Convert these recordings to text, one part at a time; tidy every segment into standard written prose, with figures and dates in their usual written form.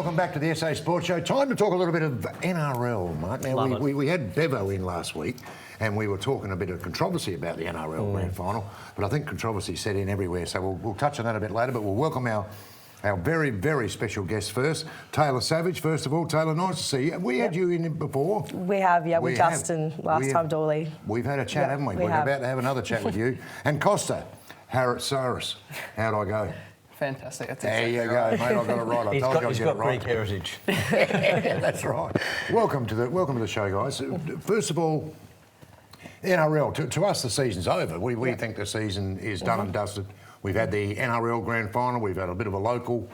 welcome back to the SA Sports Show. Time to talk a little bit of NRL, Mark. Now, we had Bevo in last week, and we were talking a bit of controversy about the NRL Grand Final, but I think controversy set in everywhere, so we'll touch on that a bit later, but we'll welcome our very, very special guest first, Tayler Savage. First of all, Tayler, nice to see you. We had you in before. We have, yeah, with Justin last time, Dawley. We've had a chat, haven't we? We're about to have another chat with you. And Costa Haratsaris. How'd I go? Fantastic. There you go, mate. I got it right. I told you I'd get it right. Greek heritage. Yeah, that's right. Welcome to the show, guys. First of all, NRL. To us, the season's over. We think the season is done and dusted. We've had the NRL Grand Final. We've had a bit of a local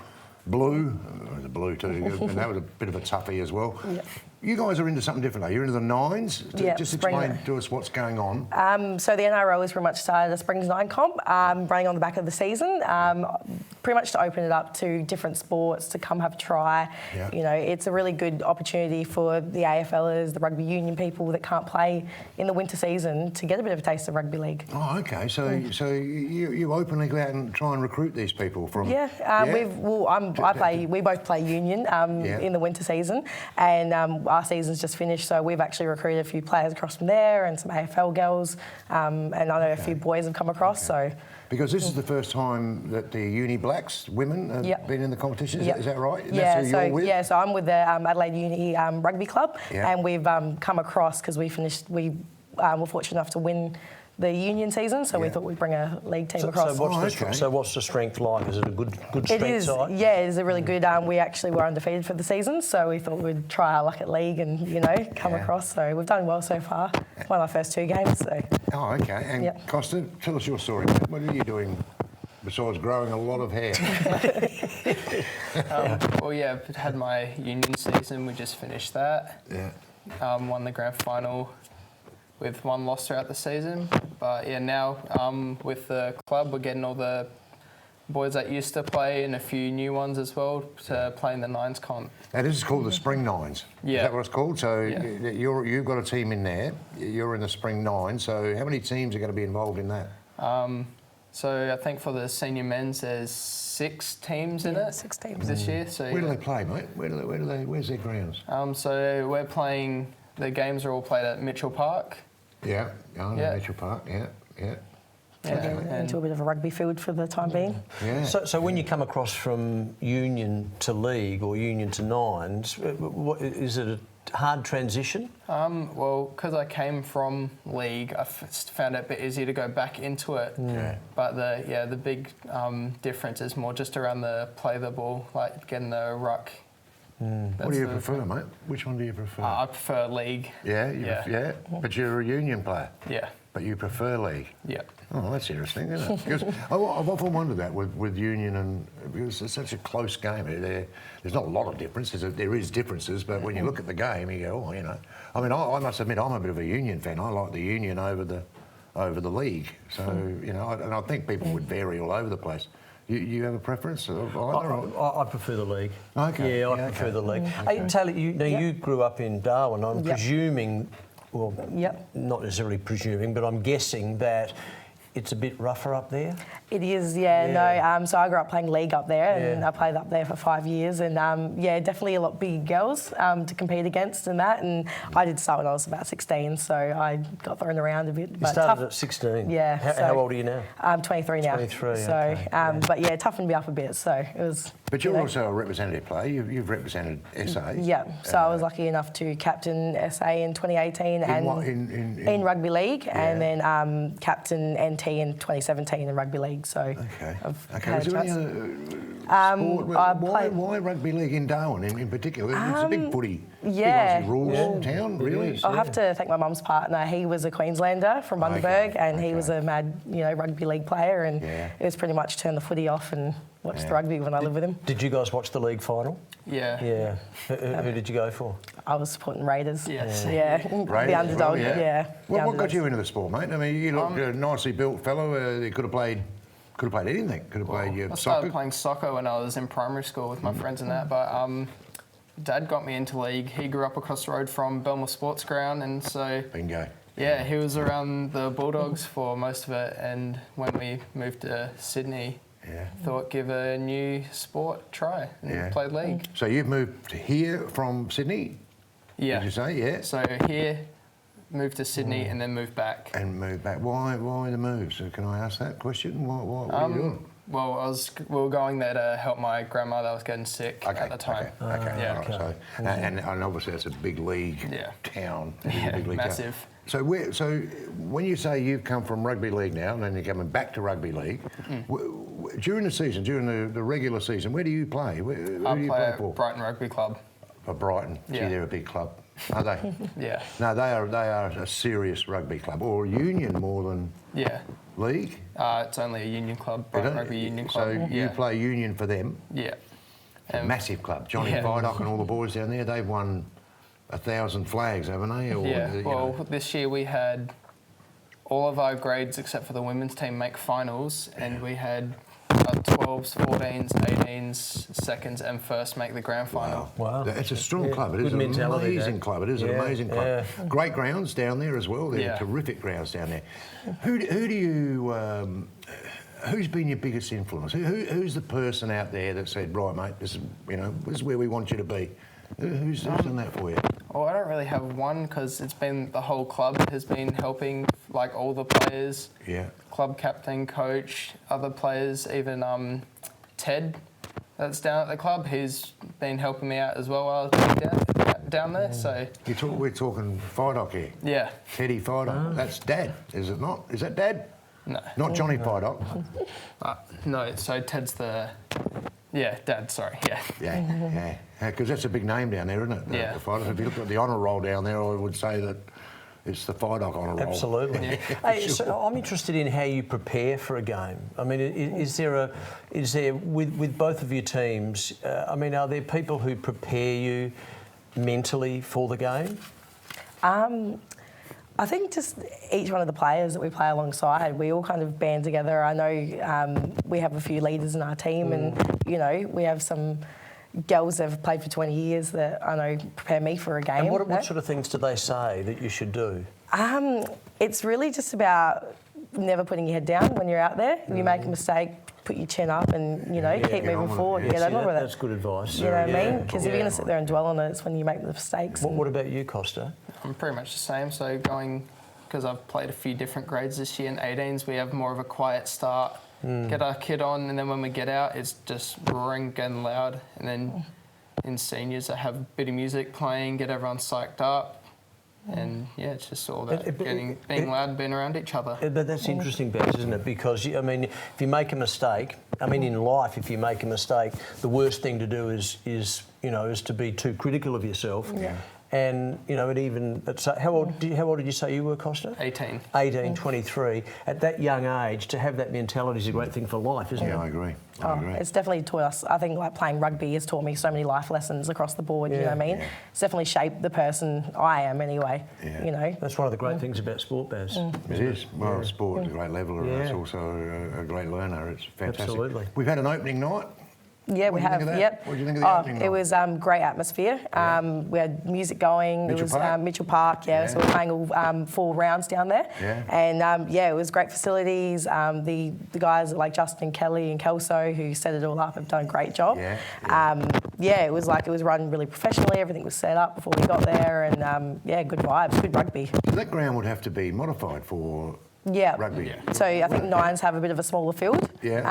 blue, the blue too, and that was a bit of a toughie as well. Yep. You guys are into something different, though. You're into the nines. Just explain to us what's going on. So the NRL has pretty much started a Springs 9 comp, running on the back of the season, pretty much to open it up to different sports to come have a try. Yeah. You know, it's a really good opportunity for the AFLers, the rugby union people that can't play in the winter season to get a bit of a taste of rugby league. Oh, okay. So you openly go out and try and recruit these people from? Yeah. We both play union in the winter season, and our season's just finished, so we've actually recruited a few players across from there and some AFL girls, and I know a few boys have come across. So because this is the first time that the Uni Blacks women have been in the competition, is that right? Yeah. So I'm with the Adelaide Uni Rugby Club, and we've come across because we were fortunate enough to win the union season, so we thought we'd bring a league team across. So what's the strength like? Is it a good strength side? Yeah, it is a really good. We actually were undefeated for the season, so we thought we'd try our luck at league and come across. So we've done well so far. Won our first 2 games. So. Oh, okay. And Costa, tell us your story. What are you doing besides growing a lot of hair? Had my union season. We just finished that. Yeah. Won the grand final with 1 loss throughout the season. But now with the club, we're getting all the boys that used to play and a few new ones as well to play in the Nines comp. Now this is called the Spring Nines. Yeah. Is that what it's called? So you've got a team in there. You're in the Spring Nines. So how many teams are going to be involved in that? So I think for the senior men's, there's 6 teams in it. 6 teams this year. So where do they play, mate? Where's their grounds? So we're playing. The games are all played at Mitchell Park. Yeah, Mitchell Park. Yeah. Into a bit of a rugby field for the time being. Yeah. So when you come across from union to league or union to nines, is it a hard transition? Well, because I came from league, I found it a bit easier to go back into it. Yeah. But the big difference is more just around the play the ball, like getting the ruck. What do you prefer, mate? Which one do you prefer? I prefer league. Yeah. But you're a union player. Yeah. But you prefer league. Yeah. Oh, that's interesting, isn't it? Because I've often wondered that with union, and because it's such a close game. There's not a lot of differences. There is differences, but when you look at the game, you go, I mean, I must admit, I'm a bit of a union fan. I like the union over the league. So and I think people would vary all over the place. You have a preference of either? I prefer the league. Okay. Yeah, I prefer the league. Hey, Taylor, you grew up in Darwin. I'm presuming, not necessarily presuming, but I'm guessing that it's a bit rougher up there. It is, so I grew up playing league up there, and I played up there for 5 years, and definitely a lot bigger girls to compete against and that. And I did start when I was about 16, so I got thrown around a bit. You started at 16. Yeah. How old are you now? I'm 23 now. 23. So, okay. But toughened me up a bit. So it was. But you're also a representative player. You've represented SA. Yeah. So I was lucky enough to captain SA in 2018 in rugby league, and then captain NT in 2017 in rugby league. So Is there any other sport? Why rugby league in Darwin in particular? It's a big footy. Big rules town, really. I have to thank my mum's partner. He was a Queenslander from Bundaberg, and he was a mad, rugby league player, and it was pretty much turn the footy off and watch the rugby when I lived with him. Did you guys watch the league final? Yeah. Yeah. Who did you go for? I was supporting Raiders. Yes. Yeah. The underdog. What got you into the sport, mate? I mean, you look a nicely built fellow. You could have played anything. Could have played your soccer. I started playing soccer when I was in primary school with my friends and that, but Dad got me into league. He grew up across the road from Belmore Sports Ground, and so bingo. Yeah, he was around the Bulldogs for most of it, and when we moved to Sydney, thought give a new sport a try and played league. So you've moved here from Sydney? Yeah. Did you say? Yeah. So here, moved to Sydney and then moved back. And moved back. Why the move? So can I ask that question? What are you doing? Well, we were going there to help my grandma that was getting sick at the time. Okay. Yeah. All right, so, and obviously that's a big league town. Big league massive. Town. So when you say you've come from rugby league now and then you're coming back to rugby league, during the season, during the regular season, where do you play? Who do you play at for? Brighton Rugby Club. For Brighton. Gee, they're a big club, are they? Yeah. No, they are a serious rugby club, or a union more than league. It's only a union club, Brighton Rugby Union Club. So you play union for them. Yeah. Massive club. Johnny Vidoc and all the boys down there, they've won 1,000 flags, haven't they? Or, well, this year we had all of our grades except for the women's team make finals, and we had 12s, 14s, 18s, seconds and first make the grand final. Wow. It's a strong club. It is an amazing club. It is an amazing club. Great grounds down there as well. They're terrific grounds down there. Who do you... who's been your biggest influence? Who's the person out there that said, right, mate, this is where we want you to be? Who's done that for you? Well, I don't really have one because it's been the whole club has been helping, like all the players. Yeah. Club captain, coach, other players, even Ted, that's down at the club. He's been helping me out as well while I was down there. So we're talking Vidoc here. Yeah. Teddy Vidoc. That's Dad, is it not? Is that Dad? No. Not Johnny Vidoc. No. So Ted's the. Yeah, Dad, sorry, Yeah, because that's a big name down there, isn't it? Yeah. The Vidoc. If you look at the honour roll down there, I would say that it's the Vidoc honour roll. Absolutely. Hey, so I'm interested in how you prepare for a game. I mean, is there with both of your teams, I mean, are there people who prepare you mentally for the game? I think just each one of the players that we play alongside, we all kind of band together. I know we have a few leaders in our team and, we have some girls that have played for 20 years that I know prepare me for a game. And what sort of things do they say that you should do? It's really just about never putting your head down when you're out there. If you make a mistake, put your chin up and, keep moving forward. Get on with it. That's good advice. You know what I mean? Because if you're going to sit there and dwell on it, it's when you make the mistakes. What about you, Costa? I'm pretty much the same. So because I've played a few different grades this year in 18s, we have more of a quiet start, get our kit on, and then when we get out, it's just roaring and loud. And then in seniors, I have a bit of music playing, get everyone psyched up. And it's just all that being loud, being around each other. But that's interesting, Baz, isn't it? Because I mean, if you make a mistake, in life, if you make a mistake, the worst thing to do is to be too critical of yourself. Yeah. And how old did you say you were, Costa? 18. 18, 23. At that young age, to have that mentality is a great thing for life, isn't it? Yeah, I agree. It's definitely taught us. I think like playing rugby has taught me so many life lessons across the board. You know what I mean? Yeah. It's definitely shaped the person I am anyway. Yeah. That's one of the great things about sport, Baz. It is. Well, sport is a great leveller and it's also a great learner. It's fantastic. Absolutely. We've had an opening night. Yeah, we have. Yep. What did you think of the opening night? It was great atmosphere. We had music going. Mitchell it was Park? Mitchell Park. Yeah, so we were playing all 4 rounds down there. Yeah. And it was great facilities. The guys like Justin, Kelly, and Kelso who set it all up have done a great job. It was run really professionally. Everything was set up before we got there, and good vibes, good rugby. So that ground would have to be modified for. Rugby. Yeah. So I think Nines have a bit of a smaller field. Yeah.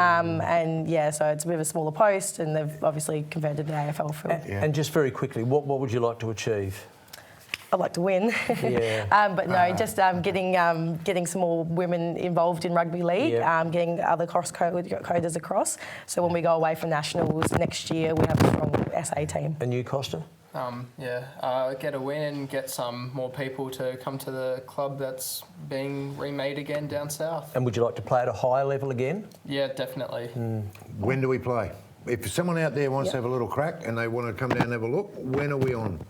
So it's a bit of a smaller post, and they've obviously converted the AFL field. And just very quickly, what would you like to achieve? I'd like to win. But no, just getting some more women involved in rugby league, getting other cross-coders across. So when we go away for nationals next year, we have a strong SA team. And you, Costa? Get a win and get some more people to come to the club that's being remade again down south. And would you like to play at a higher level again? Yeah, definitely. When do we play? If someone out there wants to have a little crack and they want to come down and have a look, when are we on?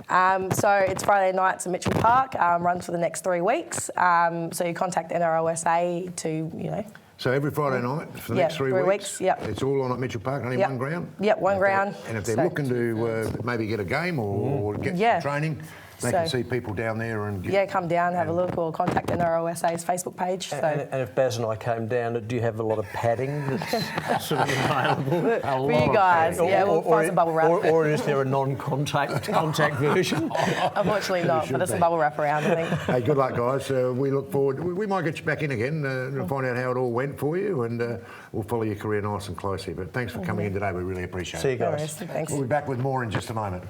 So it's Friday nights at Mitchell Park, runs for the next 3 weeks. So you contact NRL SA to, So every Friday night for the next 3 weeks? Yep. It's all on at Mitchell Park, only one ground? Yep, one ground. And if they're looking to maybe get a game or get some training, they can see people down there and come down, have a look, or contact NRLSA's Facebook page. And if Baz and I came down, do you have a lot of padding that's sort of available? For you guys, we'll find some bubble wrap. Or is there a non-contact version? Unfortunately not, but there's some bubble wrap around, I think. Hey, good luck, guys. We look forward. We might get you back in again and find out how it all went for you, and we'll follow your career nice and closely. But thanks for coming in today. We really appreciate it. See you guys. No worries. Thanks. We'll be back with more in just a moment.